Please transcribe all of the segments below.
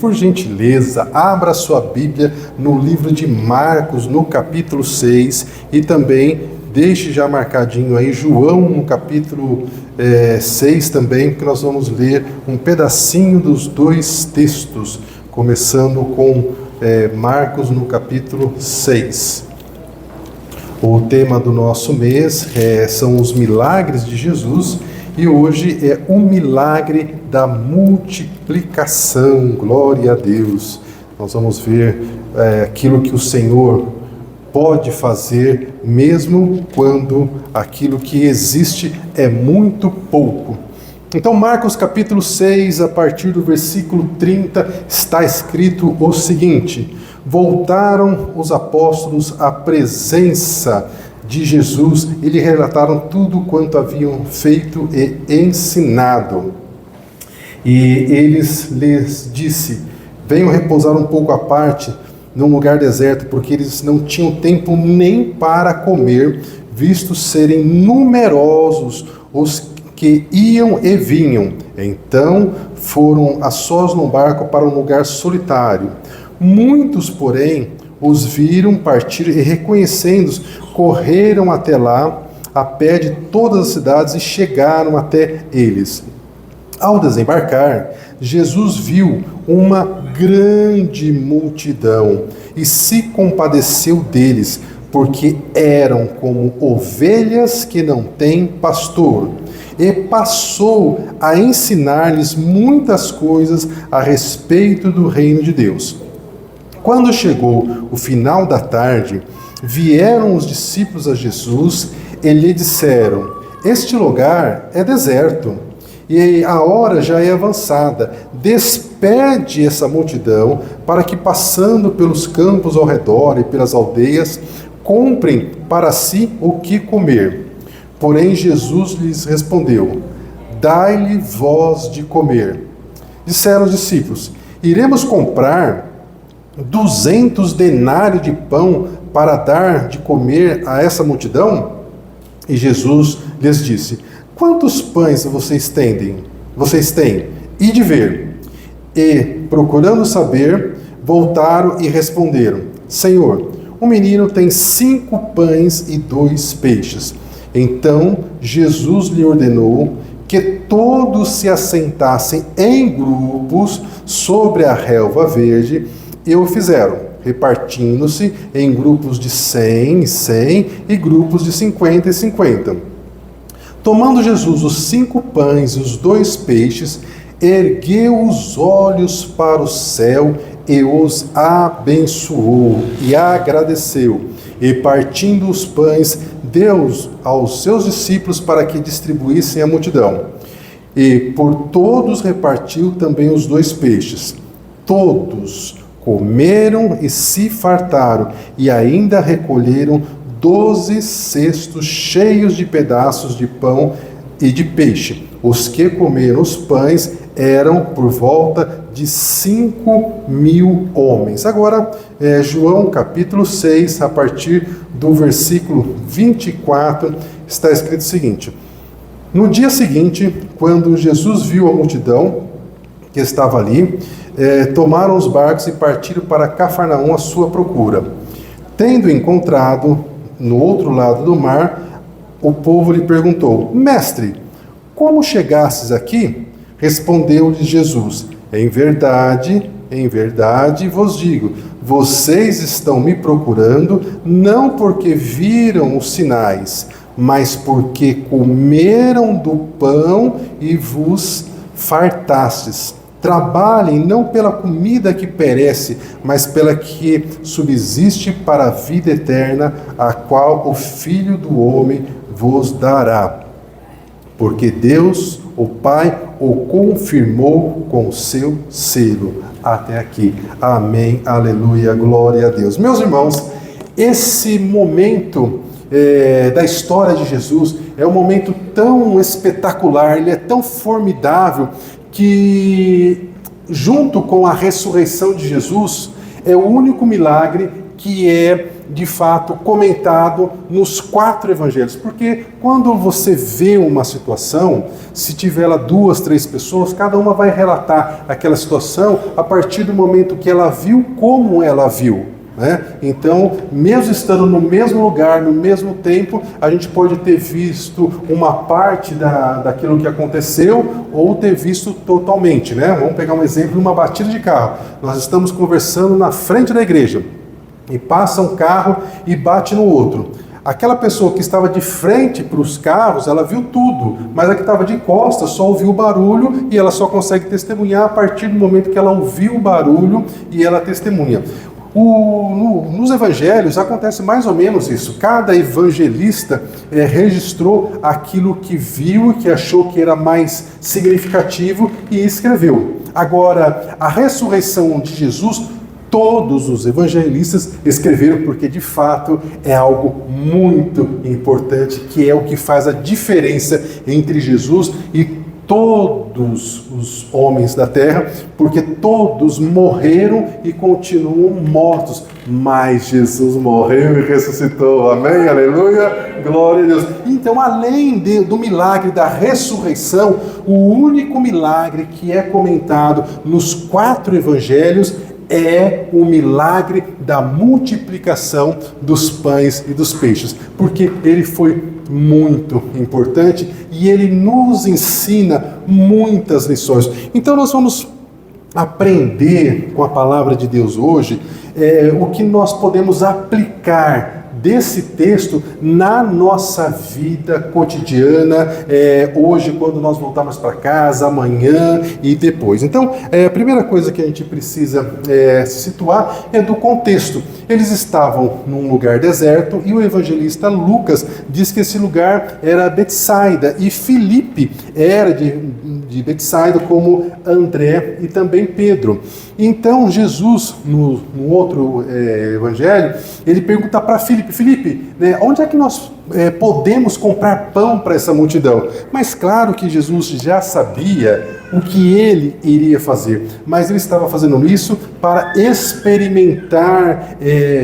Por gentileza, abra sua Bíblia no livro de Marcos, no capítulo 6, e também deixe já marcadinho aí João no capítulo 6 também, porque nós vamos ler um pedacinho dos dois textos, começando com Marcos no capítulo 6. O tema do nosso mês são os milagres de Jesus, e hoje é o milagre da multiplicação. Glória a Deus. Nós vamos ver aquilo que o Senhor pode fazer, mesmo quando aquilo que existe é muito pouco. Então, Marcos capítulo 6, a partir do versículo 30, está escrito o seguinte: voltaram os apóstolos à presença de Jesus e lhe relataram tudo quanto haviam feito e ensinado. E eles lhes disse: venham repousar um pouco à parte num lugar deserto, porque eles não tinham tempo nem para comer, visto serem numerosos os que iam e vinham. Então foram a sós num barco para um lugar solitário. Muitos, porém, os viram partir e, reconhecendo-os, correram até lá, a pé de todas as cidades, e chegaram até eles. Ao desembarcar, Jesus viu uma grande multidão e se compadeceu deles, porque eram como ovelhas que não têm pastor, e passou a ensinar-lhes muitas coisas a respeito do reino de Deus. Quando chegou o final da tarde, vieram os discípulos a Jesus e lhe disseram: este lugar é deserto, e a hora já é avançada. Despede essa multidão, para que, passando pelos campos ao redor e pelas aldeias, comprem para si o que comer. Porém Jesus lhes respondeu: dai-lhe vós de comer. Disseram os discípulos: iremos comprar 200 denários de pão para dar de comer a essa multidão? E Jesus lhes disse: quantos pães vocês têm? Ide ver. E, procurando saber, voltaram e responderam: Senhor, o menino tem 5 pães e 2 peixes. Então Jesus lhe ordenou que todos se assentassem em grupos sobre a relva verde, e o fizeram, repartindo-se em grupos de 100 e 100 e grupos de 50 e 50. Tomando Jesus os 5 pães e os 2 peixes, ergueu os olhos para o céu e os abençoou e agradeceu. E partindo os pães, deu-os aos seus discípulos para que distribuíssem à multidão. E por todos repartiu também os 2 peixes. Todos comeram e se fartaram, e ainda recolheram 12 cestos cheios de pedaços de pão e de peixe. Os que comeram os pães eram por volta de 5.000 homens. Agora, João capítulo 6, a partir do versículo 24, está escrito o seguinte: no dia seguinte, quando Jesus viu a multidão que estava ali, tomaram os barcos e partiram para Cafarnaum à sua procura. Tendo encontrado no outro lado do mar, o povo lhe perguntou: mestre, como chegastes aqui? Respondeu-lhe Jesus: em verdade vos digo, vocês estão me procurando não porque viram os sinais, mas porque comeram do pão e vos fartastes. Trabalhem não pela comida que perece, mas pela que subsiste para a vida eterna, a qual o Filho do Homem vos dará. Porque Deus, o Pai, o confirmou com o seu selo. Até aqui. Amém, aleluia, glória a Deus. Meus irmãos, esse momento da história de Jesus é um momento tão espetacular, ele é tão formidável, que junto com a ressurreição de Jesus, é o único milagre que é, de fato, comentado nos 4 evangelhos. Porque quando você vê uma situação, se tiver lá 2, 3 pessoas, cada uma vai relatar aquela situação a partir do momento que ela viu, como ela viu. Então, mesmo estando no mesmo lugar, no mesmo tempo, a gente pode ter visto uma parte daquilo que aconteceu ou ter visto totalmente. Vamos pegar um exemplo de uma batida de carro. Nós estamos conversando na frente da igreja e passa um carro e bate no outro. Aquela pessoa que estava de frente para os carros, ela viu tudo, mas a que estava de costas só ouviu o barulho e ela só consegue testemunhar a partir do momento que ela ouviu o barulho e ela testemunha. Nos evangelhos acontece mais ou menos isso. Cada evangelista registrou aquilo que viu, que achou que era mais significativo e escreveu. Agora, a ressurreição de Jesus, todos os evangelistas escreveram, porque de fato é algo muito importante, que é o que faz a diferença entre Jesus e todos os homens da terra, porque todos morreram e continuam mortos, mas Jesus morreu e ressuscitou, amém, aleluia, glória a Deus. Então, além do milagre da ressurreição, o único milagre que é comentado nos 4 evangelhos é o milagre da multiplicação dos pães e dos peixes, porque ele foi muito importante e ele nos ensina muitas lições. Então nós vamos aprender com a palavra de Deus hoje o que nós podemos aplicar desse texto na nossa vida cotidiana, hoje, quando nós voltarmos para casa, amanhã e depois. Então, a primeira coisa que a gente precisa se situar é do contexto. Eles estavam num lugar deserto e o evangelista Lucas diz que esse lugar era Betsaida e Filipe era de Betsaida, como André e também Pedro. Então Jesus, no outro evangelho, ele pergunta para Filipe, onde é que nós podemos comprar pão para essa multidão? Mas claro que Jesus já sabia o que ele iria fazer, mas ele estava fazendo isso para experimentar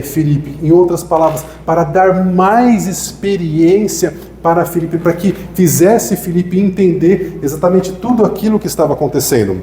Filipe, em outras palavras, para dar mais experiência para Filipe, para que fizesse Filipe entender exatamente tudo aquilo que estava acontecendo.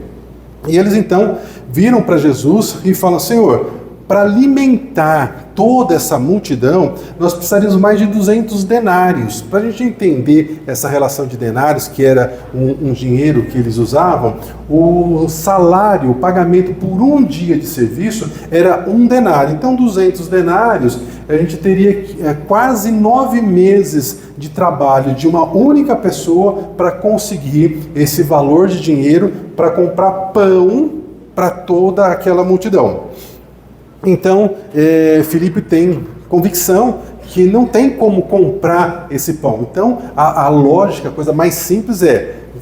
E eles então viram para Jesus e falam: Senhor, para alimentar toda essa multidão, nós precisaríamos mais de 200 denários. Para a gente entender essa relação de denários, que era um dinheiro que eles usavam, o salário, o pagamento por um dia de serviço era 1 denário. Então, 200 denários, a gente teria quase 9 meses de trabalho de uma única pessoa para conseguir esse valor de dinheiro para comprar pão para toda aquela multidão. Então, Filipe tem convicção que não tem como comprar esse pão. Então, a lógica, a coisa mais simples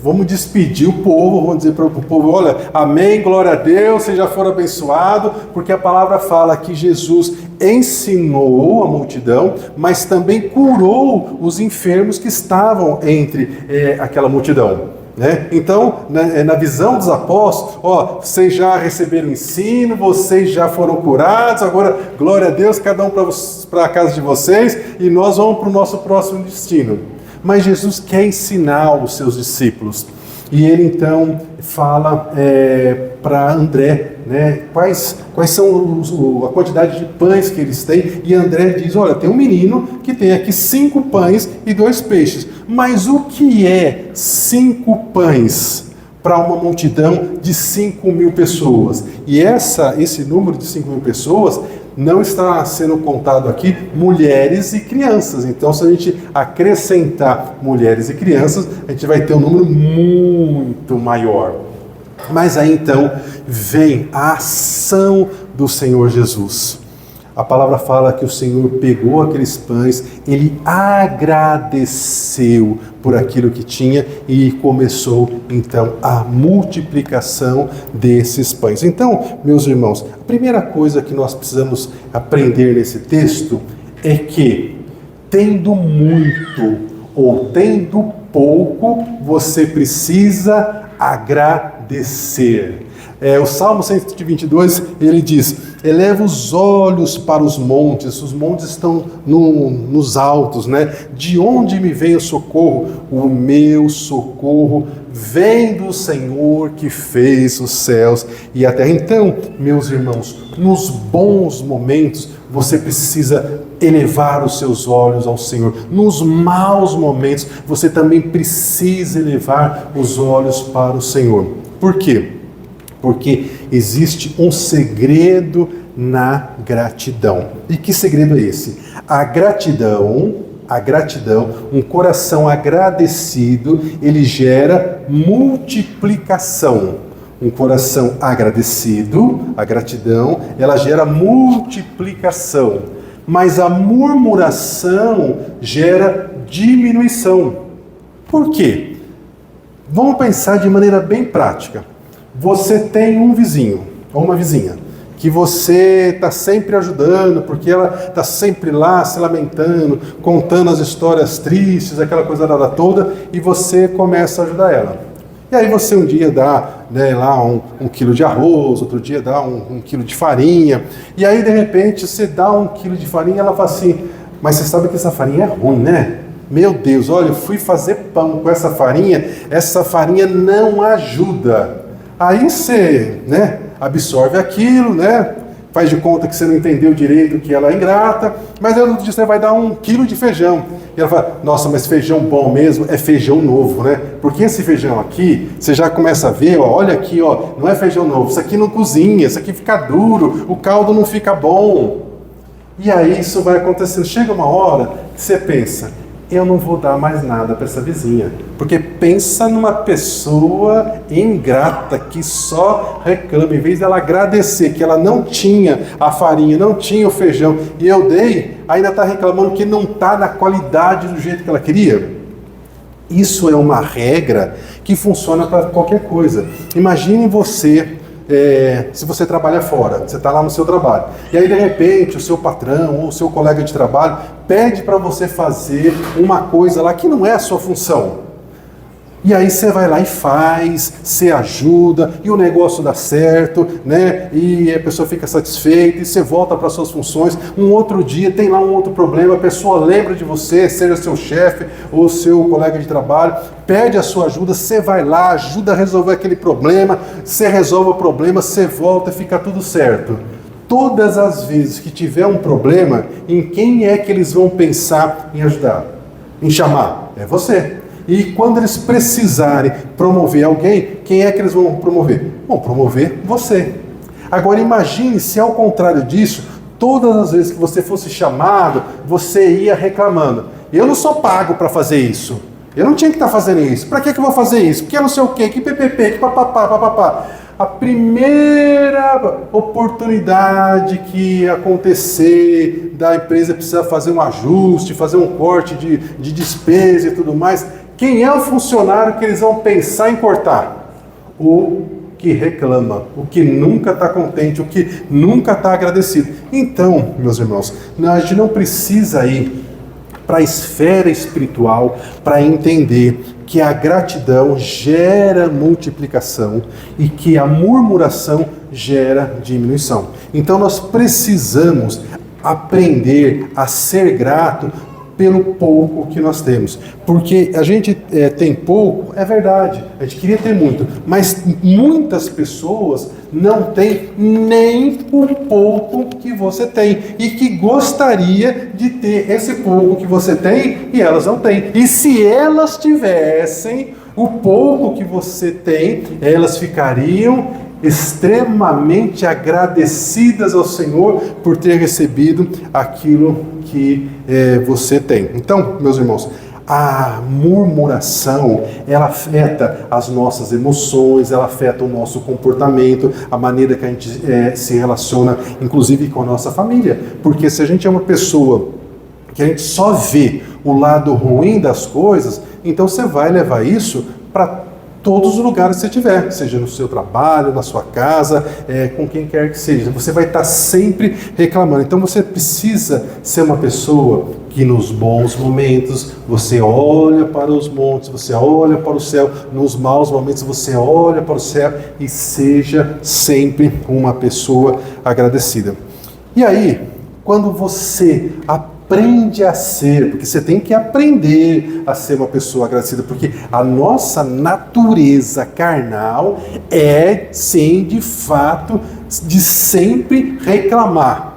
vamos despedir o povo, vamos dizer para o povo: olha, amém, glória a Deus, vocês já foram abençoados, porque a palavra fala que Jesus ensinou a multidão, mas também curou os enfermos que estavam entre aquela multidão. Então, na visão dos apóstolos, vocês já receberam ensino, vocês já foram curados, agora, glória a Deus, cada um para a casa de vocês, e nós vamos para o nosso próximo destino. Mas Jesus quer ensinar os seus discípulos, e ele então fala para André, quais são a quantidade de pães que eles têm, e André diz: olha, tem um menino que tem aqui 5 pães e 2 peixes. Mas o que é 5 pães para uma multidão de 5.000 pessoas? E esse número de 5.000 pessoas não está sendo contado aqui mulheres e crianças. Então, se a gente acrescentar mulheres e crianças, a gente vai ter um número muito maior. Mas aí então vem a ação do Senhor Jesus. A palavra fala que o Senhor pegou aqueles pães, ele agradeceu por aquilo que tinha e começou então a multiplicação desses pães. Então, meus irmãos, a primeira coisa que nós precisamos aprender nesse texto é que, tendo muito ou tendo pouco, você precisa agradecer. O Salmo 122, ele diz: eleva os olhos para os montes estão nos altos, né? De onde me vem o socorro? O meu socorro vem do Senhor que fez os céus e a terra. Então, meus irmãos, nos bons momentos, você precisa elevar os seus olhos ao Senhor. Nos maus momentos, você também precisa elevar os olhos para o Senhor. Por quê? Porque existe um segredo na gratidão. E que segredo é esse? A gratidão, um coração agradecido, ele gera multiplicação. Um coração agradecido, a gratidão, ela gera multiplicação. Mas a murmuração gera diminuição. Por quê? Vamos pensar de maneira bem prática. Você tem um vizinho ou uma vizinha que você está sempre ajudando, porque ela está sempre lá se lamentando, contando as histórias tristes, aquela coisa toda, e você começa a ajudar ela. E aí você um dia dá, né, lá um quilo de arroz, outro dia dá um quilo de farinha, e aí de repente você dá 1 quilo de farinha e ela fala assim: mas você sabe que essa farinha é ruim, né? Meu Deus, olha, eu fui fazer pão com essa farinha não ajuda. Aí você, né, absorve aquilo, né, faz de conta que você não entendeu direito que ela é ingrata, mas aí outro dia você vai dar 1 quilo de feijão. E ela fala: nossa, mas feijão bom mesmo é feijão novo, né? Porque esse feijão aqui, você já começa a ver, ó, olha aqui, ó, não é feijão novo, isso aqui não cozinha, isso aqui fica duro, o caldo não fica bom. E aí isso vai acontecendo. Chega uma hora que você pensa: eu não vou dar mais nada para essa vizinha. Porque pensa numa pessoa ingrata que só reclama, em vez dela agradecer que ela não tinha a farinha, não tinha o feijão, e eu dei, ainda está reclamando que não está na qualidade do jeito que ela queria. Isso é uma regra que funciona para qualquer coisa. Imagine você, se você trabalha fora, você está lá no seu trabalho, e aí de repente o seu patrão ou o seu colega de trabalho pede para você fazer uma coisa lá que não é a sua função. E aí você vai lá e faz, você ajuda, e o negócio dá certo, né? E a pessoa fica satisfeita, e você volta para suas funções. Um outro dia tem lá um outro problema, a pessoa lembra de você, seja seu chefe ou seu colega de trabalho, pede a sua ajuda, você vai lá, ajuda a resolver aquele problema, você resolve o problema, você volta e fica tudo certo. Todas as vezes que tiver um problema, em quem é que eles vão pensar em ajudar? Em chamar? É você. E quando eles precisarem promover alguém, quem é que eles vão promover? Vão promover você. Agora imagine se ao contrário disso, todas as vezes que você fosse chamado, você ia reclamando: eu não sou pago para fazer isso. Eu não tinha que estar fazendo isso. Para que eu vou fazer isso? Porque eu não sei o quê, que ppp, que papapá, papapá. A primeira oportunidade que acontecer da empresa precisar fazer um ajuste, fazer um corte de despesa e tudo mais, quem é o funcionário que eles vão pensar em cortar? O que reclama, o que nunca está contente, o que nunca está agradecido. Então, meus irmãos, a gente não precisa ir para a esfera espiritual para entender que a gratidão gera multiplicação e que a murmuração gera diminuição. Então nós precisamos aprender a ser grato pelo pouco que nós temos. Porque a gente tem pouco, é verdade, a gente queria ter muito, mas muitas pessoas não têm nem o pouco que você tem e que gostaria de ter esse pouco que você tem e elas não têm. E se elas tivessem o pouco que você tem, elas ficariam extremamente agradecidas ao Senhor por ter recebido aquilo que você tem. Então, meus irmãos, a murmuração, ela afeta as nossas emoções, ela afeta o nosso comportamento, a maneira que a gente se relaciona, inclusive com a nossa família. Porque se a gente é uma pessoa que a gente só vê o lado ruim das coisas, então você vai levar isso para todos os lugares que você tiver, seja no seu trabalho, na sua casa, com quem quer que seja. Você vai estar sempre reclamando. Então você precisa ser uma pessoa que nos bons momentos você olha para os montes, você olha para o céu, nos maus momentos você olha para o céu e seja sempre uma pessoa agradecida. E aí, quando você aprende a ser, porque você tem que aprender a ser uma pessoa agradecida, porque a nossa natureza carnal é, sim, de fato, de sempre reclamar.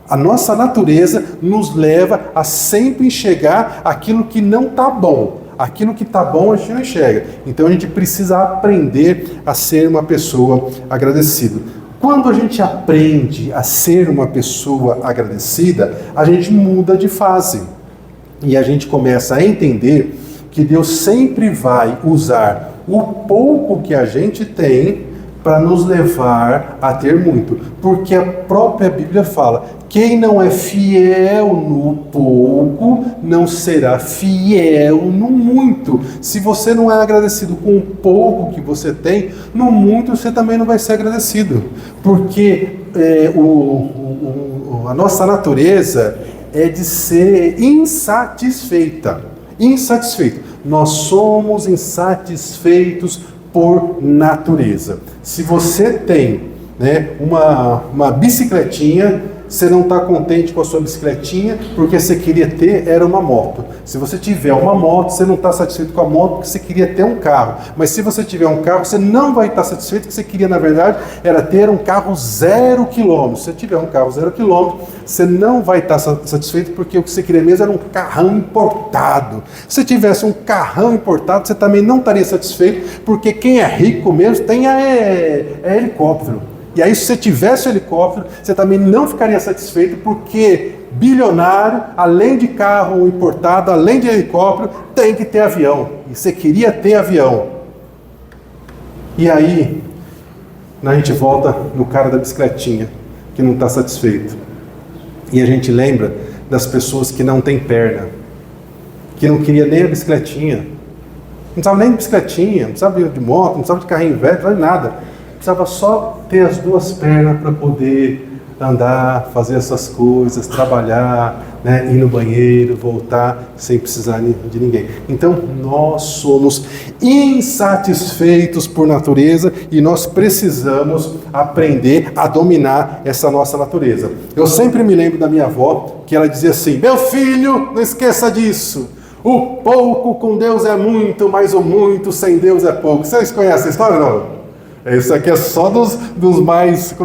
A nossa natureza nos leva a sempre enxergar aquilo que não está bom. Aquilo que está bom a gente não enxerga. Então a gente precisa aprender a ser uma pessoa agradecida. Quando a gente aprende a ser uma pessoa agradecida, a gente muda de fase. E a gente começa a entender que Deus sempre vai usar o pouco que a gente tem para nos levar a ter muito. Porque a própria Bíblia fala: quem não é fiel no pouco, não será fiel no muito. Se você não é agradecido com o pouco que você tem, no muito você também não vai ser agradecido. Porque a nossa natureza é de ser insatisfeita. Insatisfeito. Nós somos insatisfeitos por natureza. Se você tem, uma bicicletinha, você não está contente com a sua bicicletinha porque você queria ter era uma moto. Se você tiver uma moto, você não está satisfeito com a moto porque você queria ter um carro. Mas se você tiver um carro, você não vai estar satisfeito porque você queria, na verdade, era ter um carro 0 km. Se você tiver um carro 0 km, você não vai estar satisfeito porque o que você queria mesmo era um carrão importado. Se tivesse um carrão importado, você também não estaria satisfeito porque quem é rico mesmo tem helicóptero. E aí, se você tivesse o helicóptero, você também não ficaria satisfeito, porque bilionário, além de carro importado, além de helicóptero, tem que ter avião. E você queria ter avião. E aí, a gente volta no cara da bicicletinha, que não está satisfeito. E a gente lembra das pessoas que não têm perna, que não queria nem a bicicletinha. Não precisava nem de bicicletinha, não precisava de moto, não precisava de carrinho velho, não precisava de nada. Precisava só ter as duas pernas para poder andar, fazer essas coisas, trabalhar, ir no banheiro, voltar, sem precisar de ninguém. Então, nós somos insatisfeitos por natureza e nós precisamos aprender a dominar essa nossa natureza. Eu sempre me lembro da minha avó, que ela dizia assim: meu filho, não esqueça disso. O pouco com Deus é muito, mas o muito sem Deus é pouco. Vocês conhecem a história, não? Isso aqui é só dos mais,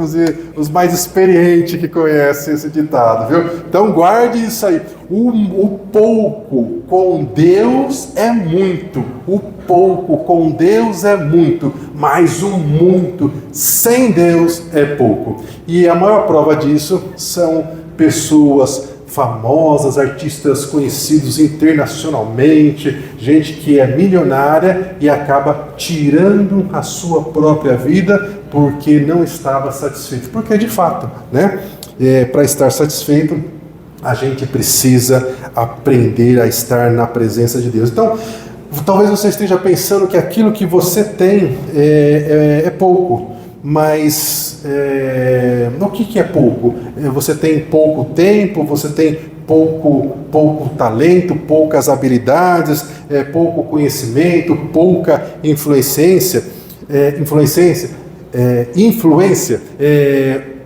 os mais experientes que conhecem esse ditado, viu? Então guarde isso aí. O pouco com Deus é muito. O pouco com Deus é muito, mas o muito sem Deus é pouco. E a maior prova disso são pessoas famosas, artistas conhecidos internacionalmente, gente que é milionária e acaba tirando a sua própria vida porque não estava satisfeito. Porque de fato, para estar satisfeito, a gente precisa aprender a estar na presença de Deus. Então, talvez você esteja pensando que aquilo que você tem é pouco. Mas o que é pouco? Você tem pouco tempo, você tem pouco talento, poucas habilidades, pouco conhecimento, pouca influência.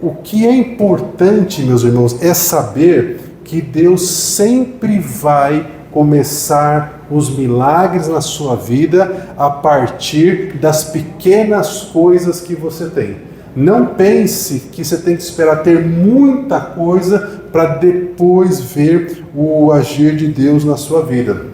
O que é importante, meus irmãos, é saber que Deus sempre vai começar os milagres na sua vida a partir das pequenas coisas que você tem. Não pense que você tem que esperar ter muita coisa para depois ver o agir de Deus na sua vida.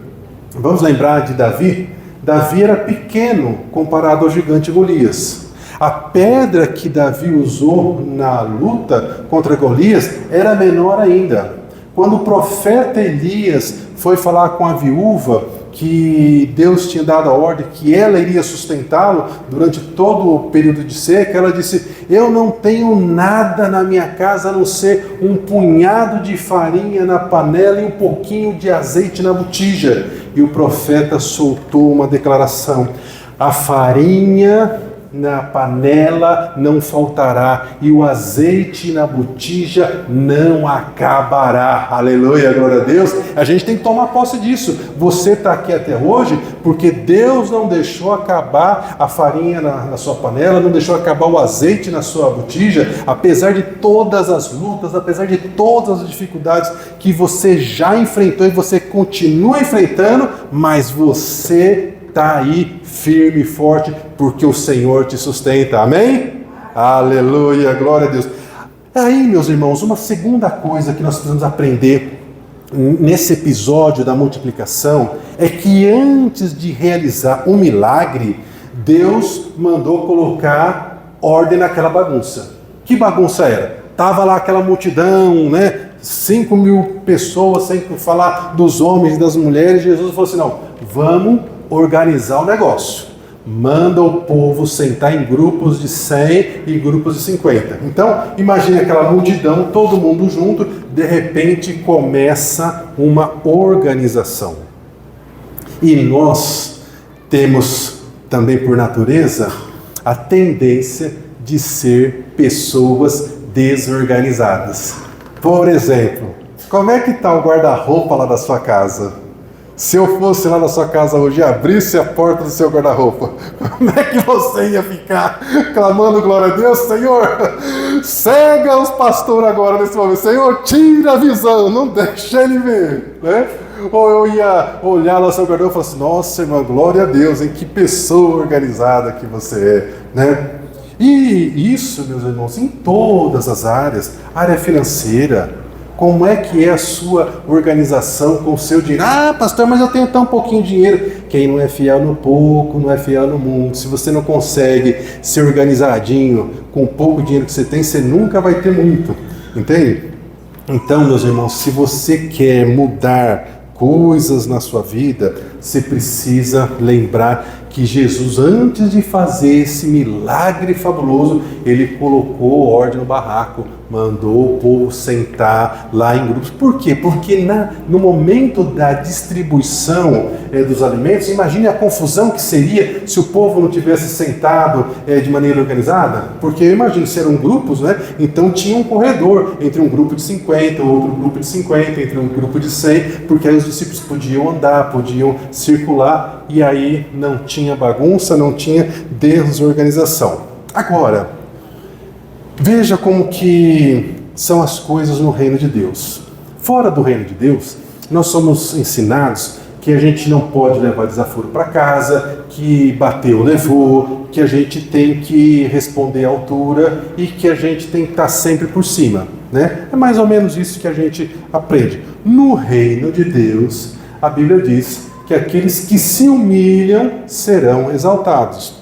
Vamos lembrar de Davi? Davi era pequeno comparado ao gigante Golias. A pedra que Davi usou na luta contra Golias era menor ainda. Quando o profeta Elias foi falar com a viúva que Deus tinha dado a ordem que ela iria sustentá-lo durante todo o período de seca, ela disse: eu não tenho nada na minha casa a não ser um punhado de farinha na panela e um pouquinho de azeite na botija. E o profeta soltou uma declaração: a farinha na panela não faltará, e o azeite na botija não acabará. Aleluia, glória a Deus. A gente tem que tomar posse disso. Você está aqui até hoje porque Deus não deixou acabar a farinha na sua panela, não deixou acabar o azeite na sua botija, apesar de todas as lutas, apesar de todas as dificuldades que você já enfrentou e você continua enfrentando, mas você está aí firme e forte, porque o Senhor te sustenta, amém? Aleluia, glória a Deus. Aí, meus irmãos, uma segunda coisa que nós precisamos aprender nesse episódio da multiplicação é que antes de realizar um milagre, Deus mandou colocar ordem naquela bagunça. Que bagunça era? Tava lá aquela multidão, né? 5.000 pessoas, sem falar dos homens e das mulheres. Jesus falou assim, não, vamos organizar o negócio. Manda o povo sentar em grupos de 100 e grupos de 50. Então, imagine aquela multidão, todo mundo junto, de repente começa uma organização. E nós temos também por natureza a tendência de ser pessoas desorganizadas. Por exemplo, como é que está o guarda-roupa lá da sua casa? Se eu fosse lá na sua casa hoje e abrisse a porta do seu guarda-roupa, como é que você ia ficar clamando glória a Deus? Senhor, cega os pastores agora nesse momento. Senhor, tira a visão, não deixa ele ver, né? Ou eu ia olhar lá no seu guarda-roupa e falar assim, nossa, irmã, glória a Deus, hein? Que pessoa organizada que você é, né? E isso, meus irmãos, em todas as áreas, área financeira. Como é que é a sua organização com o seu dinheiro? Ah, pastor, mas eu tenho tão pouquinho dinheiro. Quem não é fiel no pouco, não é fiel no muito. Se você não consegue ser organizadinho com o pouco dinheiro que você tem, você nunca vai ter muito. Entende? Então, meus irmãos, se você quer mudar coisas na sua vida, você precisa lembrar que Jesus, antes de fazer esse milagre fabuloso, ele colocou ordem no barraco, mandou o povo sentar lá em grupos. Por quê? Porque no momento da distribuição dos alimentos, imagine a confusão que seria se o povo não tivesse sentado de maneira organizada. Porque eu imagino, se eram grupos, né? Então tinha um corredor entre um grupo de 50, outro grupo de 50, entre um grupo de 100, porque aí os discípulos podiam andar, podiam circular, e aí não tinha bagunça, não tinha desorganização. Agora, veja como que são as coisas no reino de Deus. Fora do reino de Deus, nós somos ensinados que a gente não pode levar desaforo para casa, que bateu, levou, que a gente tem que responder à altura e que a gente tem que estar sempre por cima, né? É mais ou menos isso que a gente aprende. No reino de Deus, a Bíblia diz que aqueles que se humilham serão exaltados.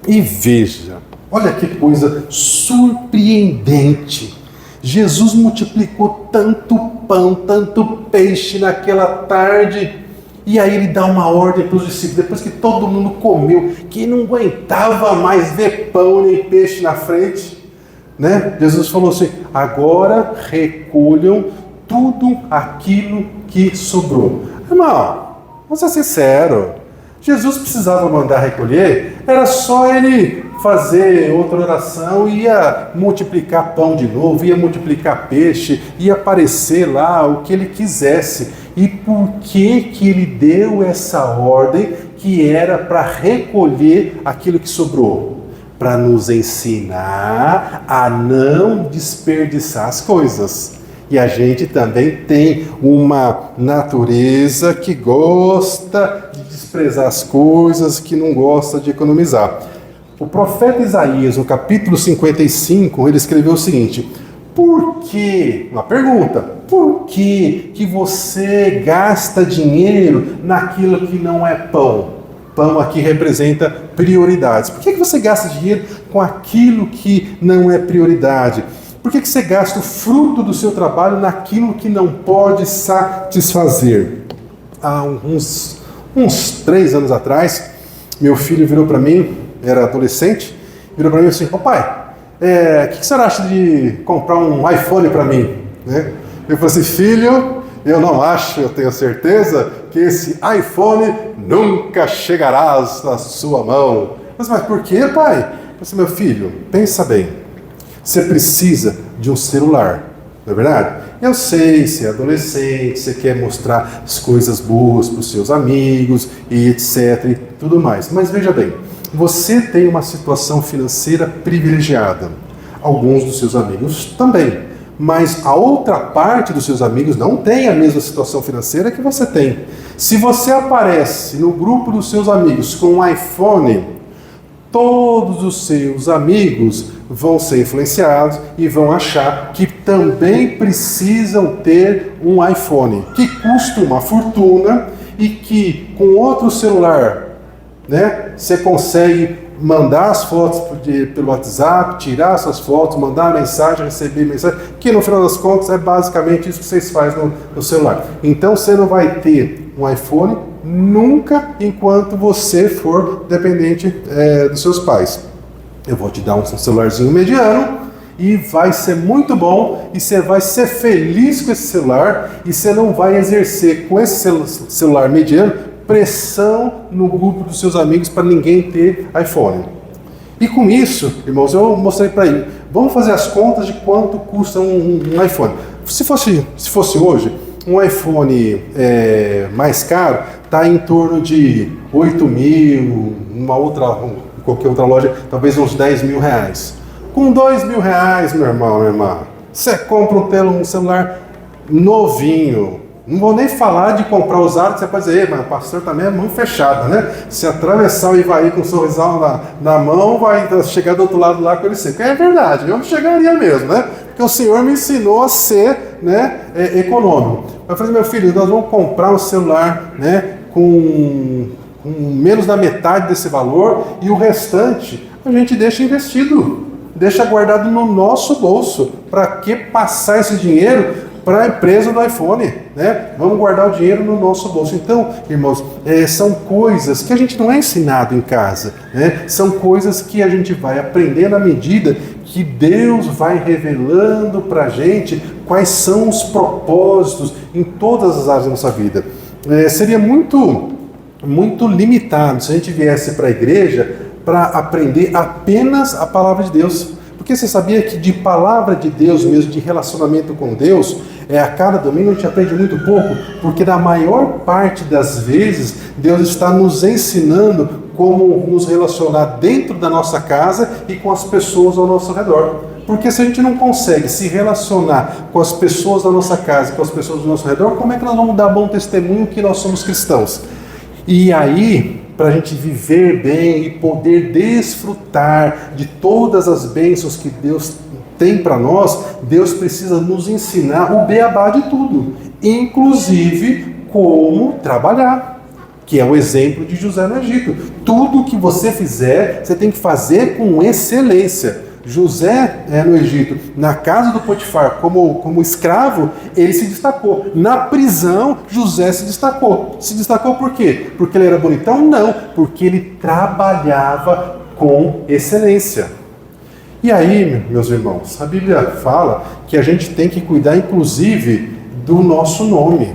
E veja, olha que coisa surpreendente. Jesus multiplicou tanto pão, tanto peixe naquela tarde, e aí ele dá uma ordem para os discípulos, depois que todo mundo comeu, que não aguentava mais ver pão nem peixe na frente, né? Jesus falou assim, agora recolham tudo aquilo que sobrou. Irmão, vamos ser sincero, Jesus precisava mandar recolher, era só ele fazer outra oração, ia multiplicar pão de novo, ia multiplicar peixe, ia aparecer lá o que ele quisesse. E por que ele deu essa ordem que era para recolher aquilo que sobrou? Para nos ensinar a não desperdiçar as coisas. E a gente também tem uma natureza que gosta de desprezar as coisas, que não gosta de economizar. O profeta Isaías, no capítulo 55, ele escreveu o seguinte: por que, uma pergunta, por que você gasta dinheiro naquilo que não é pão? Pão aqui representa prioridades. Por que você gasta dinheiro com aquilo que não é prioridade? Por que você gasta o fruto do seu trabalho naquilo que não pode satisfazer? Há uns 3 anos atrás, meu filho virou para mim, era adolescente, virou para mim assim: ô pai, o que você acha de comprar um iPhone para mim? Né? Eu falei assim: filho, eu não acho, eu tenho certeza que esse iPhone nunca chegará na sua mão. Mas por quê, pai? Assim, meu filho, pensa bem, você precisa de um celular, não é verdade? Eu sei, você é adolescente, você quer mostrar as coisas boas para os seus amigos e etc e tudo mais. Mas veja bem, você tem uma situação financeira privilegiada. Alguns dos seus amigos também. Mas a outra parte dos seus amigos não tem a mesma situação financeira que você tem. Se você aparece no grupo dos seus amigos com um iPhone, todos os seus amigos vão ser influenciados e vão achar que também precisam ter um iPhone, que custa uma fortuna e que com outro celular, né, você consegue mandar as fotos pelo WhatsApp, tirar suas fotos, mandar mensagem, receber mensagem, que no final das contas é basicamente isso que vocês fazem no celular. Então você não vai ter um iPhone nunca enquanto você for dependente dos seus pais. Eu vou te dar um celularzinho mediano e vai ser muito bom e você vai ser feliz com esse celular e você não vai exercer com esse celular mediano pressão no grupo dos seus amigos para ninguém ter iPhone. E com isso, irmãos, eu mostrei para ele, vamos fazer as contas de quanto custa um iPhone. Se fosse hoje, um iPhone mais caro está em torno de 8 mil, qualquer outra loja, talvez uns 10 mil reais. Com 2 mil reais, meu irmão, minha irmã, você compra um celular novinho. Não vou nem falar de comprar usado, você pode dizer, mas o pastor também é mão fechada, né? Se atravessar o Ivaí com um sorrisal na mão, vai chegar do outro lado lá com ele seco. É verdade, eu chegaria mesmo, né? Porque o Senhor me ensinou a ser, né, econômico. Eu falei, meu filho, nós vamos comprar um celular, né, com menos da metade desse valor e o restante a gente deixa investido, deixa guardado no nosso bolso. Para que passar esse dinheiro para a empresa do iPhone, né? Vamos guardar o dinheiro no nosso bolso. Então, irmãos, são coisas que a gente não é ensinado em casa, né? São coisas que a gente vai aprender na medida que Deus vai revelando para a gente quais são os propósitos em todas as áreas da nossa vida. Seria muito limitado se a gente viesse para a igreja para aprender apenas a palavra de Deus. Porque você sabia que de palavra de Deus mesmo, de relacionamento com Deus, a cada domingo a gente aprende muito pouco, porque na maior parte das vezes Deus está nos ensinando como nos relacionar dentro da nossa casa e com as pessoas ao nosso redor. Porque se a gente não consegue se relacionar com as pessoas da nossa casa, com as pessoas do nosso redor, como é que nós vamos dar bom testemunho que nós somos cristãos? E aí, para a gente viver bem e poder desfrutar de todas as bênçãos que Deus tem para nós, Deus precisa nos ensinar o beabá de tudo, inclusive como trabalhar, que é o exemplo de José no Egito. Tudo que você fizer, você tem que fazer com excelência. José no Egito, na casa do Potifar, como escravo, ele se destacou. Na prisão, José se destacou. Se destacou por quê? Porque ele era bonitão? Não, porque ele trabalhava com excelência. E aí, meus irmãos, a Bíblia fala que a gente tem que cuidar, inclusive, do nosso nome.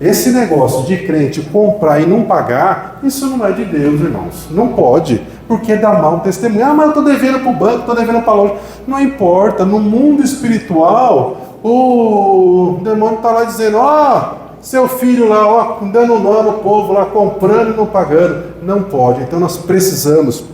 Esse negócio de crente comprar e não pagar, isso não é de Deus, irmãos. Não pode, porque dá mau testemunho. Mas eu estou devendo para o banco, estou devendo para a loja. Não importa, no mundo espiritual, o demônio está lá dizendo, seu filho lá, dando nó no povo lá, comprando e não pagando. Não pode. Então nós precisamos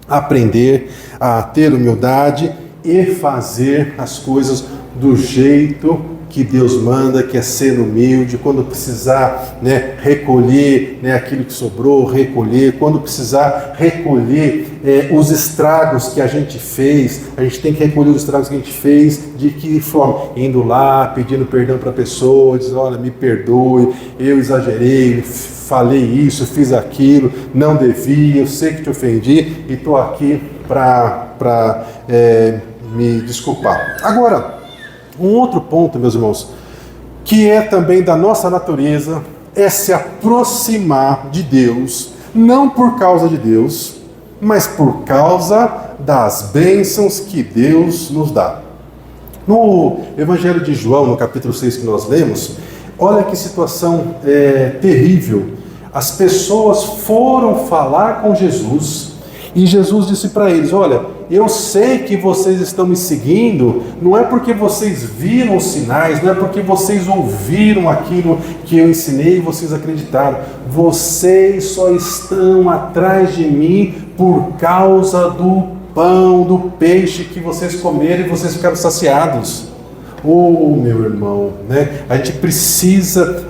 aprender a ter humildade e fazer as coisas do jeito que Deus manda, que é ser humilde, quando precisar, recolher aquilo que sobrou, recolher, quando precisar recolher os estragos que a gente fez, a gente tem que recolher os estragos que a gente fez, de que forma? Indo lá, pedindo perdão para a pessoa, dizendo, olha, me perdoe, eu exagerei, falei isso, fiz aquilo, não devia, eu sei que te ofendi e estou aqui para me desculpar. Agora, um outro ponto, meus irmãos, que é também da nossa natureza, é se aproximar de Deus, não por causa de Deus, mas por causa das bênçãos que Deus nos dá. No Evangelho de João, no capítulo 6 que nós lemos, olha que situação terrível. As pessoas foram falar com Jesus E Jesus disse para eles: olha, eu sei que vocês estão me seguindo, não é porque vocês viram os sinais, não é porque vocês ouviram aquilo que eu ensinei e vocês acreditaram. Vocês só estão atrás de mim por causa do pão, do peixe que vocês comeram e vocês ficaram saciados. Oh, meu irmão, né? A gente precisa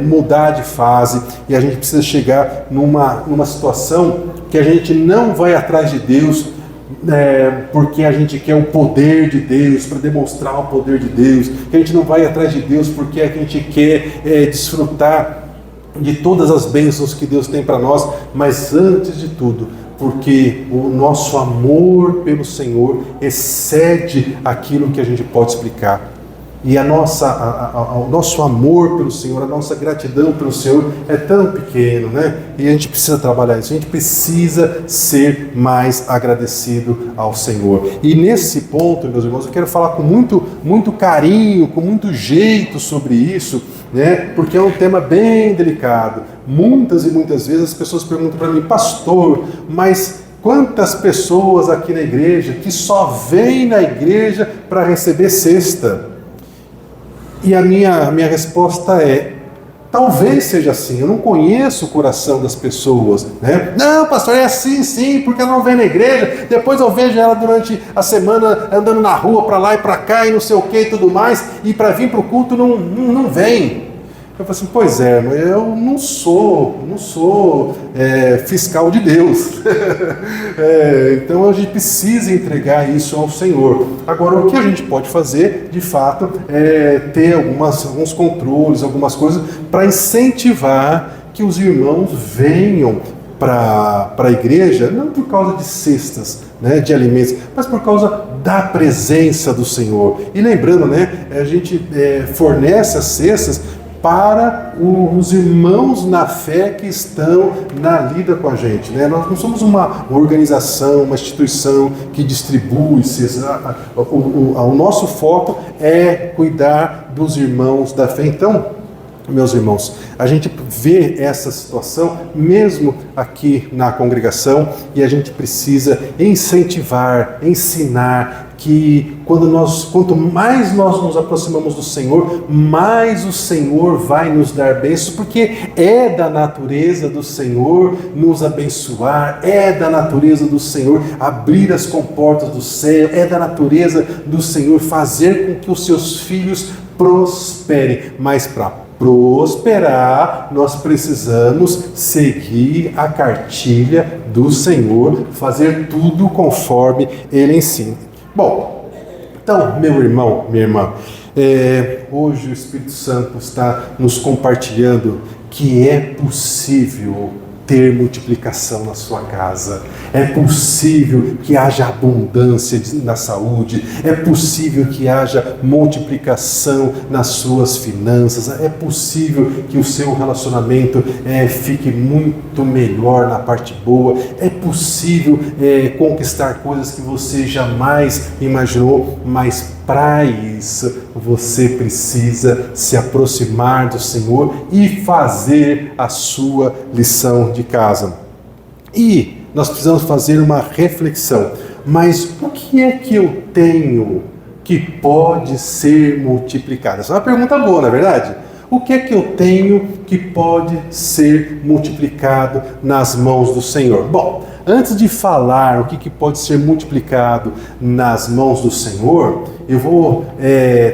mudar de fase e a gente precisa chegar numa situação que a gente não vai atrás de Deus porque a gente quer o poder de Deus, para demonstrar o poder de Deus, que a gente não vai atrás de Deus porque a gente quer desfrutar de todas as bênçãos que Deus tem para nós, mas antes de tudo, porque o nosso amor pelo Senhor excede aquilo que a gente pode explicar. E o nosso amor pelo Senhor, a nossa gratidão pelo Senhor é tão pequeno, né? E a gente precisa trabalhar isso, a gente precisa ser mais agradecido ao Senhor. E nesse ponto, meus irmãos, eu quero falar com muito carinho, com muito jeito sobre isso, né? Porque é um tema bem delicado. Muitas e muitas vezes as pessoas perguntam para mim: pastor, mas quantas pessoas aqui na igreja que só vêm na igreja para receber cesta? E a minha resposta é: talvez seja assim, eu não conheço o coração das pessoas, né? Não, pastor, é assim sim, porque ela não vem na igreja, depois eu vejo ela durante a semana andando na rua para lá e para cá e não sei o que e tudo mais, e para vir para o culto não vem. Eu falei assim: pois é, mas eu não sou fiscal de Deus. Então a gente precisa entregar isso ao Senhor. Agora, o que a gente pode fazer, de fato, é ter alguns controles, algumas coisas, para incentivar que os irmãos venham para a igreja, não por causa de cestas, né, de alimentos, mas por causa da presença do Senhor. E lembrando, né, a gente fornece as cestas para os irmãos na fé que estão na lida com a gente, né? Nós não somos uma organização, uma instituição que distribui cestas. O nosso foco é cuidar dos irmãos da fé. Então, meus irmãos, a gente vê essa situação mesmo aqui na congregação e a gente precisa incentivar, ensinar que quanto mais nós nos aproximamos do Senhor, mais o Senhor vai nos dar bênçãos, porque é da natureza do Senhor nos abençoar, é da natureza do Senhor abrir as comportas do céu, é da natureza do Senhor fazer com que os seus filhos prosperem. Mas para prosperar, nós precisamos seguir a cartilha do Senhor, fazer tudo conforme Ele ensina. Bom, então, meu irmão, minha irmã, hoje o Espírito Santo está nos compartilhando que é possível ter multiplicação na sua casa, é possível que haja abundância na saúde, é possível que haja multiplicação nas suas finanças, é possível que o seu relacionamento fique muito melhor na parte boa, é possível conquistar coisas que você jamais imaginou, mas para isso você precisa se aproximar do Senhor e fazer a sua lição de casa. E nós precisamos fazer uma reflexão. Mas o que é que eu tenho que pode ser multiplicado? Essa é uma pergunta boa, não é verdade? O que é que eu tenho que pode ser multiplicado nas mãos do Senhor? Bom, antes de falar o que pode ser multiplicado nas mãos do Senhor, eu vou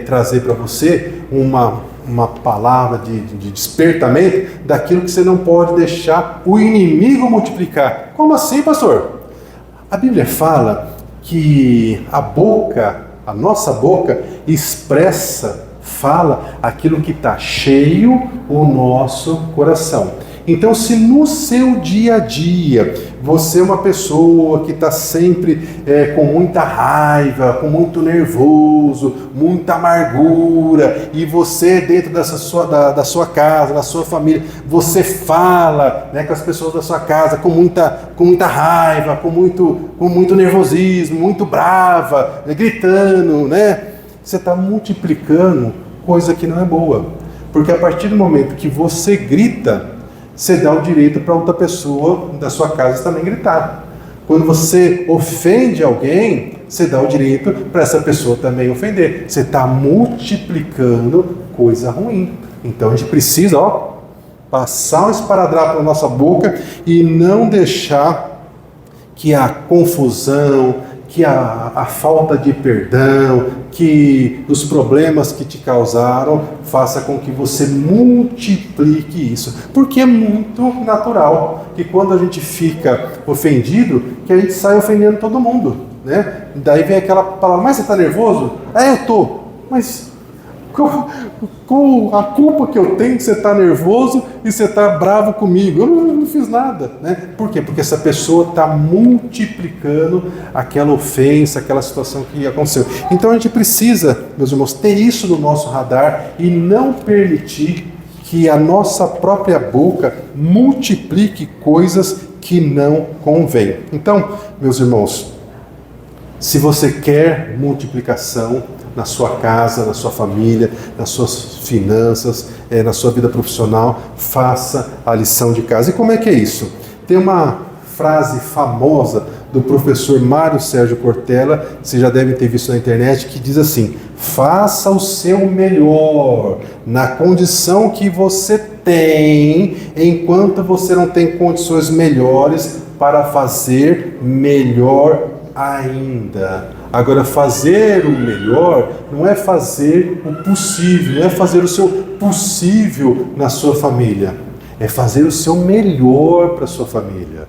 trazer para você uma palavra de despertamento daquilo que você não pode deixar o inimigo multiplicar. Como assim, pastor? A Bíblia fala que a nossa boca fala aquilo que está cheio o nosso coração. Então, se no seu dia a dia você é uma pessoa que está sempre com muita raiva, com muito nervoso, muita amargura, e você dentro da sua casa, da sua família, você fala, né, com as pessoas da sua casa com muita raiva, com muito nervosismo, muito brava, gritando, né? Você está multiplicando coisa que não é boa. Porque a partir do momento que você grita, você dá o direito para outra pessoa da sua casa também gritar. Quando você ofende alguém, você dá o direito para essa pessoa também ofender. Você está multiplicando coisa ruim. Então a gente precisa, passar um esparadrapo na nossa boca e não deixar que a confusão, que a falta de perdão, que os problemas que te causaram faça com que você multiplique isso. Porque é muito natural que quando a gente fica ofendido, que a gente sai ofendendo todo mundo, né? Daí vem aquela palavra, mas você está nervoso? Eu estou. Mas qual a culpa que eu tenho que você está nervoso e você está bravo comigo? Eu não fiz nada, né? Por quê? Porque essa pessoa está multiplicando aquela ofensa, aquela situação que aconteceu. Então a gente precisa, meus irmãos, ter isso no nosso radar e não permitir que a nossa própria boca multiplique coisas que não convêm. Então, meus irmãos, se você quer multiplicação na sua casa, na sua família, nas suas finanças, na sua vida profissional, faça a lição de casa. E como é que é isso? Tem uma frase famosa do professor Mário Sérgio Cortella, vocês já devem ter visto na internet, que diz assim: faça o seu melhor na condição que você tem, enquanto você não tem condições melhores para fazer melhor ainda. Agora, fazer o melhor não é fazer o possível, não é fazer o seu possível na sua família. É fazer o seu melhor para a sua família.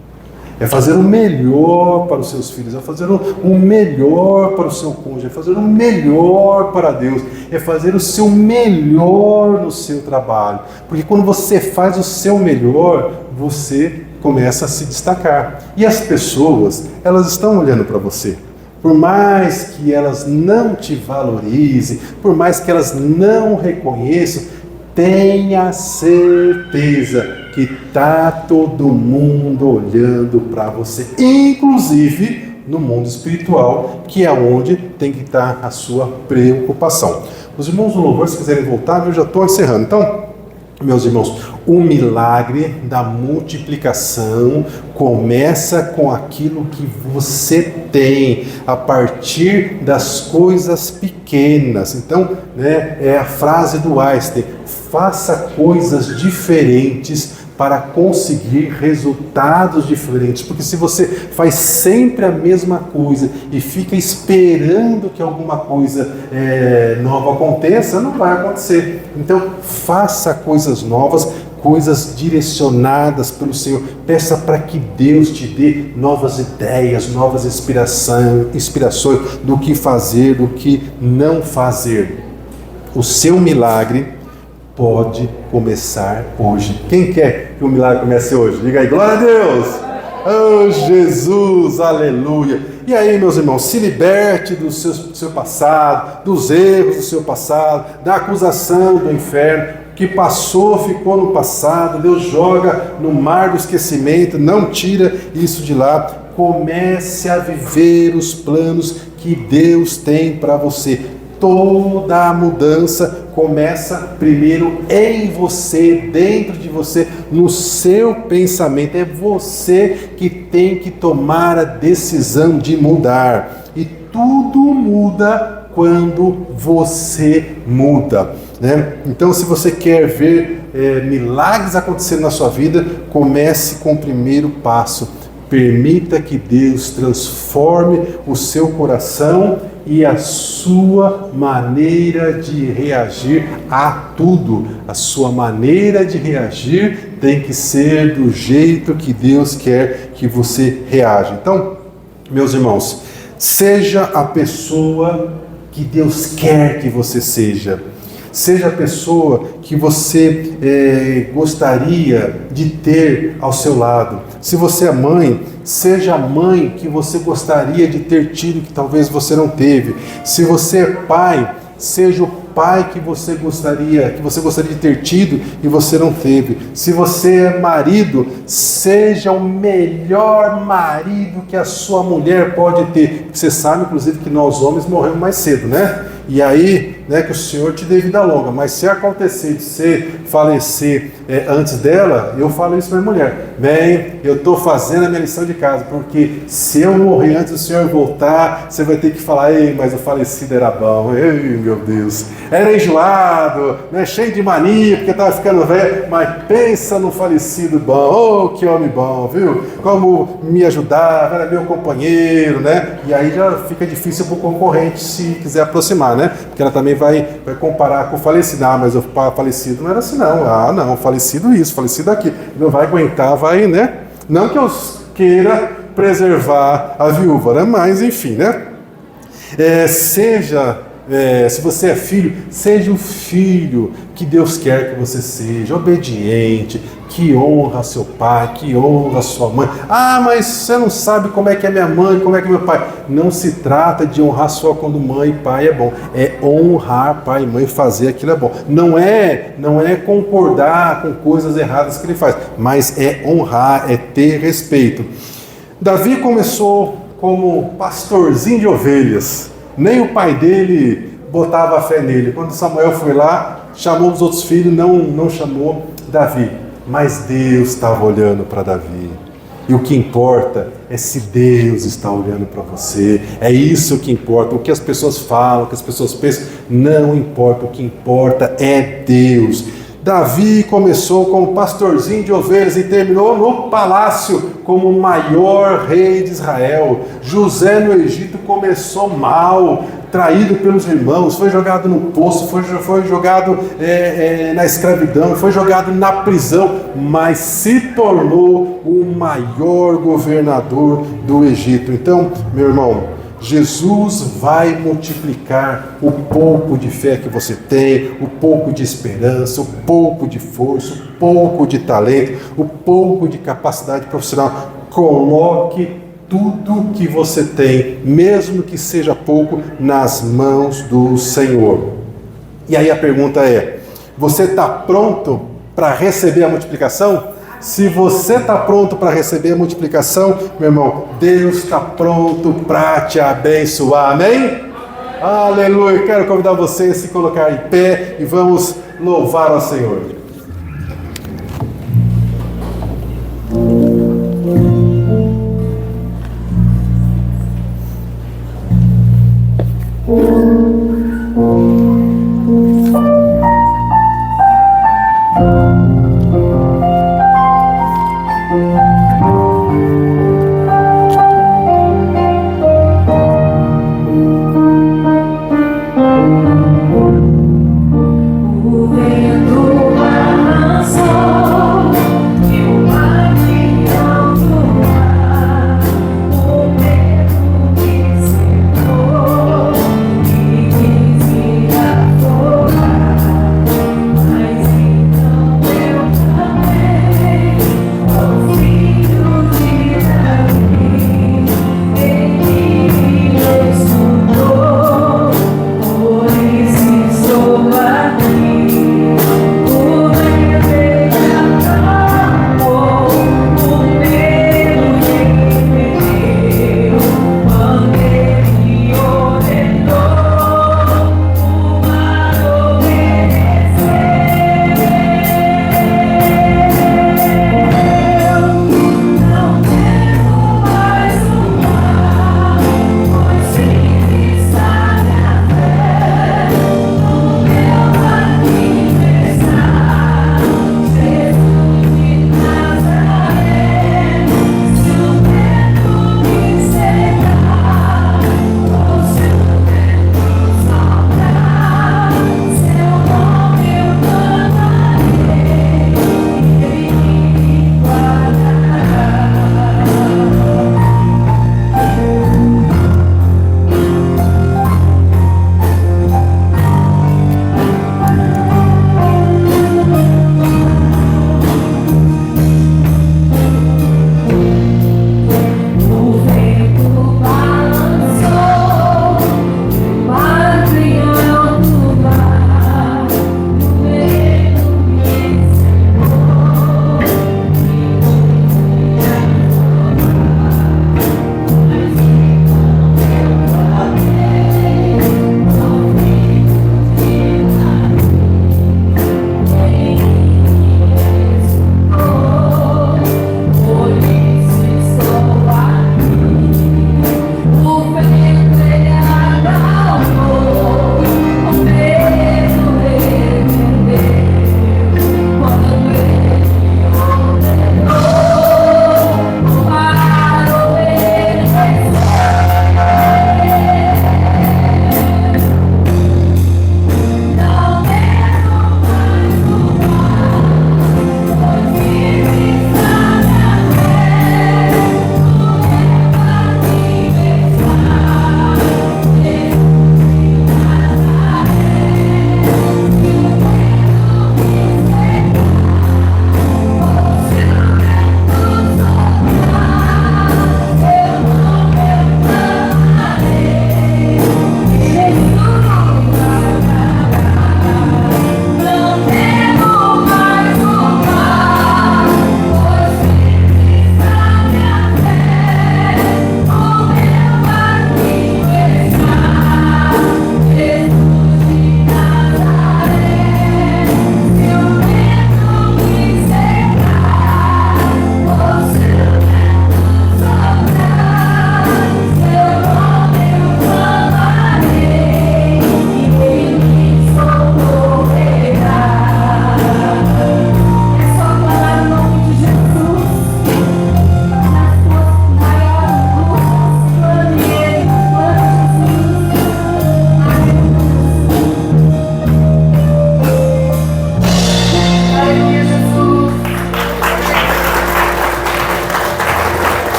É fazer o melhor para os seus filhos, é fazer o melhor para o seu cônjuge, é fazer o melhor para Deus, é fazer o seu melhor no seu trabalho. Porque quando você faz o seu melhor, você começa a se destacar. E as pessoas, elas estão olhando para você. Por mais que elas não te valorizem, por mais que elas não reconheçam, tenha certeza que está todo mundo olhando para você, inclusive no mundo espiritual, que é onde tem que estar a sua preocupação. Os irmãos do louvor, se quiserem voltar, eu já estou encerrando. Então, meus irmãos, o milagre da multiplicação começa com aquilo que você tem, a partir das coisas pequenas. Então, é a frase do Einstein: faça coisas diferentes para conseguir resultados diferentes. Porque se você faz sempre a mesma coisa e fica esperando que alguma coisa nova aconteça, não vai acontecer. Então, faça coisas novas, coisas direcionadas pelo Senhor. Peça para que Deus te dê novas ideias, novas inspirações do que fazer, do que não fazer. O seu milagre pode começar hoje. Quem quer que o milagre comece hoje? Diga aí, glória a Deus! Oh, Jesus, aleluia! E aí, meus irmãos, se liberte do seu passado, dos erros do seu passado, da acusação do inferno. Que passou, ficou no passado. Deus joga no mar do esquecimento, não tira isso de lá. Comece a viver os planos que Deus tem para você. Toda a mudança começa primeiro em você, dentro de você, no seu pensamento. É você que tem que tomar a decisão de mudar. E tudo muda quando você muda, né? Então, se você quer ver milagres acontecendo na sua vida, comece com o primeiro passo. Permita que Deus transforme o seu coração e a sua maneira de reagir a tudo. A sua maneira de reagir tem que ser do jeito que Deus quer que você reaja. Então, meus irmãos, seja a pessoa que Deus quer que você seja. Seja a pessoa que você gostaria de ter ao seu lado. Se você é mãe, seja a mãe que você gostaria de ter tido, que talvez você não teve. Se você é pai, seja o pai que você gostaria de ter tido e você não teve. Se você é marido, seja o melhor marido que a sua mulher pode ter. Você sabe, inclusive, que nós homens morremos mais cedo, né? E aí, né, que o Senhor te dê vida longa, mas se acontecer de você falecer antes dela, eu falo isso para minha mulher: bem, eu estou fazendo a minha lição de casa, porque se eu morrer antes do Senhor voltar, você vai ter que falar: ei, mas o falecido era bom, ei, meu Deus, era enjoado, né, cheio de mania, porque estava ficando velho, mas pensa no falecido bom, oh, que homem bom, viu? Como me ajudava, era meu companheiro, né? E aí já fica difícil para o concorrente se quiser aproximar, né? Porque ela também vai comparar com o falecido. Ah, mas o falecido não era assim, não. Ah, não, falecido isso, falecido aquilo. Não vai aguentar, vai, né? Não que eu queira preservar a viúva, né? Mas, enfim, né? Se você é filho, seja o filho que Deus quer que você seja, obediente, que honra seu pai, que honra sua mãe. Ah, mas você não sabe como é que é minha mãe, como é que é meu pai. Não se trata de honrar só quando mãe e pai é bom. É honrar pai e mãe, fazer aquilo é bom. Não é concordar com coisas erradas que ele faz, mas é honrar, é ter respeito. Davi começou como pastorzinho de ovelhas. Nem o pai dele botava fé nele. Quando Samuel foi lá, chamou os outros filhos, não chamou Davi. Mas Deus estava olhando para Davi. E o que importa é se Deus está olhando para você. É isso que importa. O que as pessoas falam, o que as pessoas pensam, não importa. O que importa é Deus. Davi começou como pastorzinho de ovelhas e terminou no palácio como o maior rei de Israel. José no Egito começou mal, traído pelos irmãos, foi jogado no poço, foi jogado na escravidão, foi jogado na prisão, mas se tornou o maior governador do Egito. Então, meu irmão, Jesus vai multiplicar o pouco de fé que você tem, o pouco de esperança, o pouco de força, o pouco de talento, o pouco de capacidade profissional. Coloque tudo que você tem, mesmo que seja pouco, nas mãos do Senhor. E aí a pergunta é: você está pronto para receber a multiplicação? Se você está pronto para receber a multiplicação, meu irmão, Deus está pronto para te abençoar, amém? Aleluia! Quero convidar você a se colocar em pé e vamos louvar ao Senhor. O vento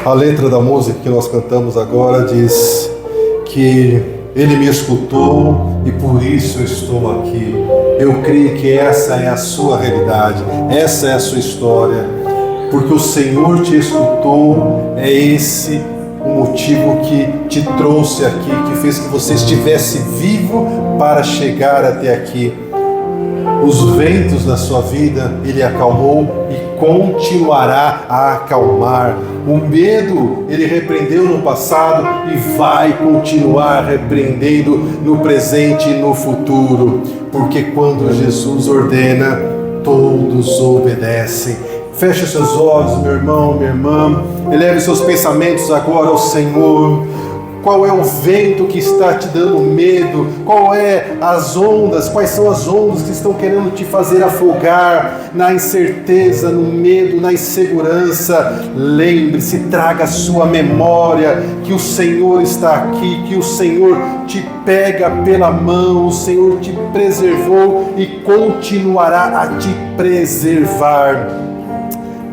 A letra da música que nós cantamos agora diz que Ele me escutou e por isso eu estou aqui. Eu creio que essa é a sua realidade, essa é a sua história, porque o Senhor te escutou, é esse o motivo que te trouxe aqui, que fez que você estivesse vivo para chegar até aqui. Os ventos da sua vida Ele acalmou e continuará a acalmar. O medo Ele repreendeu no passado e vai continuar repreendendo no presente e no futuro, porque quando Jesus ordena, todos obedecem. Feche seus olhos, meu irmão, minha irmã, eleve seus pensamentos agora ao Senhor. Qual é o vento que está te dando medo? Quais são as ondas que estão querendo te fazer afogar na incerteza, no medo, na insegurança? Lembre-se, traga a sua memória que o Senhor está aqui, que o Senhor te pega pela mão, o Senhor te preservou e continuará a te preservar.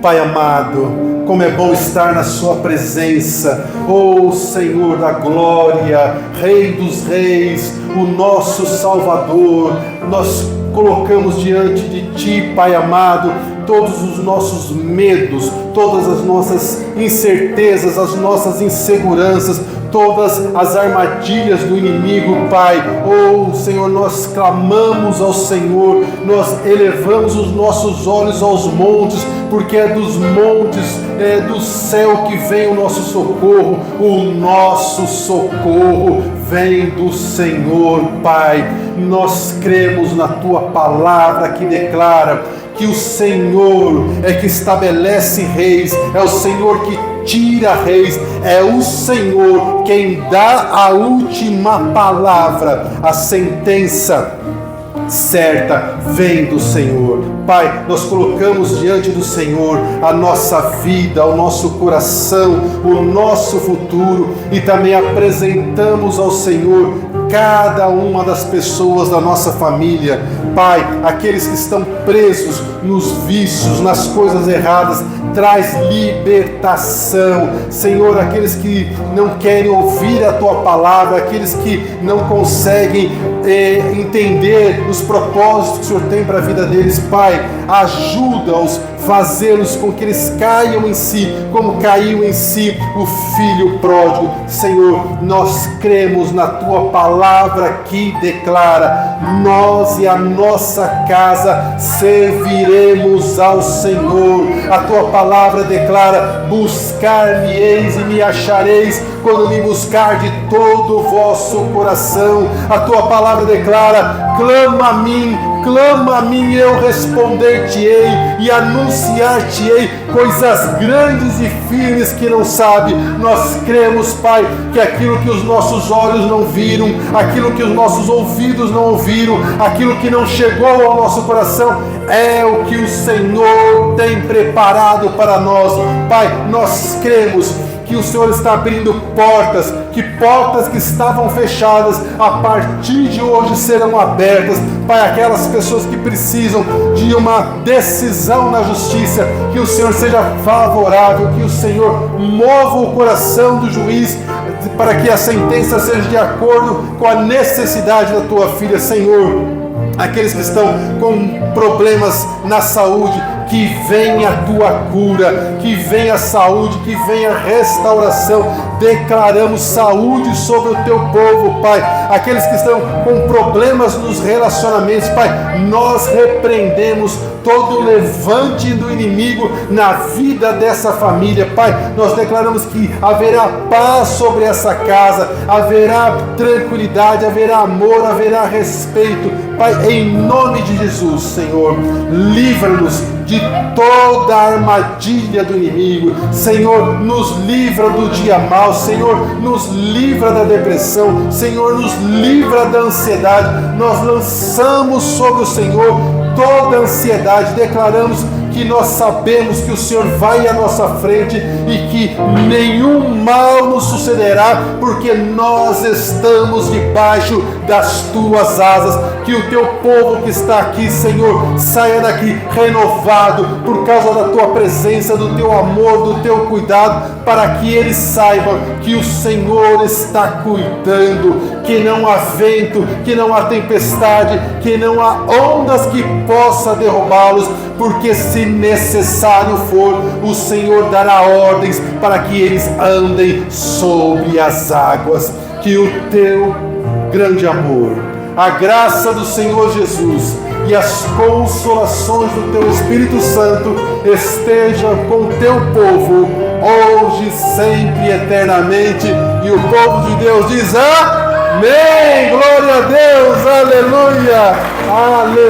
Pai amado, como é bom estar na sua presença, ó Senhor da glória, Rei dos reis, o nosso Salvador. Nós colocamos diante de Ti, Pai amado, todos os nossos medos, todas as nossas incertezas, as nossas inseguranças, todas as armadilhas do inimigo, Pai. Oh, Senhor, nós clamamos ao Senhor, nós elevamos os nossos olhos aos montes, porque é dos montes, é do céu que vem o nosso socorro. O nosso socorro vem do Senhor, Pai. Nós cremos na Tua palavra que declara que o Senhor é que estabelece reis, é o Senhor que tira reis, é o Senhor quem dá a última palavra, a sentença certa vem do Senhor. Pai, nós colocamos diante do Senhor a nossa vida, o nosso coração, o nosso futuro e também apresentamos ao Senhor cada uma das pessoas da nossa família. Pai, aqueles que estão presos nos vícios, nas coisas erradas, traz libertação. Senhor, aqueles que não querem ouvir a Tua palavra, aqueles que não conseguem entender os propósitos que o Senhor tem para a vida deles, Pai, ajuda-os, fazê-los com que eles caiam em si, como caiu em si o filho pródigo. Senhor, nós cremos na Tua palavra que declara: nós e a nossa casa serviremos ao Senhor. A Tua palavra declara: buscar-me-eis e me achareis quando me buscar de todo o vosso coração. A Tua palavra declara: clama a mim, eu responder-te-ei e anunciar-te-ei coisas grandes e firmes que não sabe. Nós cremos, Pai, que aquilo que os nossos olhos não viram, aquilo que os nossos ouvidos não ouviram, aquilo que não chegou ao nosso coração, é o que o Senhor tem preparado para nós. Pai, nós cremos que o Senhor está abrindo portas que estavam fechadas, a partir de hoje serão abertas. Pai, aquelas pessoas que precisam de uma decisão na justiça, que o Senhor seja favorável, que o Senhor mova o coração do juiz, para que a sentença seja de acordo com a necessidade da Tua filha. Senhor, aqueles que estão com problemas na saúde, que venha a Tua cura, que venha a saúde, que venha a restauração. Declaramos saúde sobre o Teu povo, Pai. Aqueles que estão com problemas nos relacionamentos, Pai, nós repreendemos todo o levante do inimigo na vida dessa família, Pai. Nós declaramos que haverá paz sobre essa casa, haverá tranquilidade, haverá amor, haverá respeito, Pai, em nome de Jesus. Senhor, livra-nos de toda a armadilha do inimigo. Senhor, nos livra do dia mau. Senhor, nos livra da depressão. Senhor, nos livra da ansiedade. Nós lançamos sobre o Senhor toda a ansiedade. Declaramos que nós sabemos que o Senhor vai à nossa frente e que nenhum mal nos sucederá, porque nós estamos debaixo das tuas asas. Que o teu povo que está aqui, Senhor, saia daqui renovado por causa da tua presença, do teu amor, do teu cuidado, para que eles saibam que o Senhor está cuidando, que não há vento, que não há tempestade, que não há ondas que possa derrubá-los, porque se necessário for, o Senhor dará ordens para que eles andem sobre as águas. Que o teu grande amor, a graça do Senhor Jesus e as consolações do teu Espírito Santo estejam com o teu povo, hoje, sempre e eternamente. E o povo de Deus diz amém. Glória a Deus, aleluia, aleluia.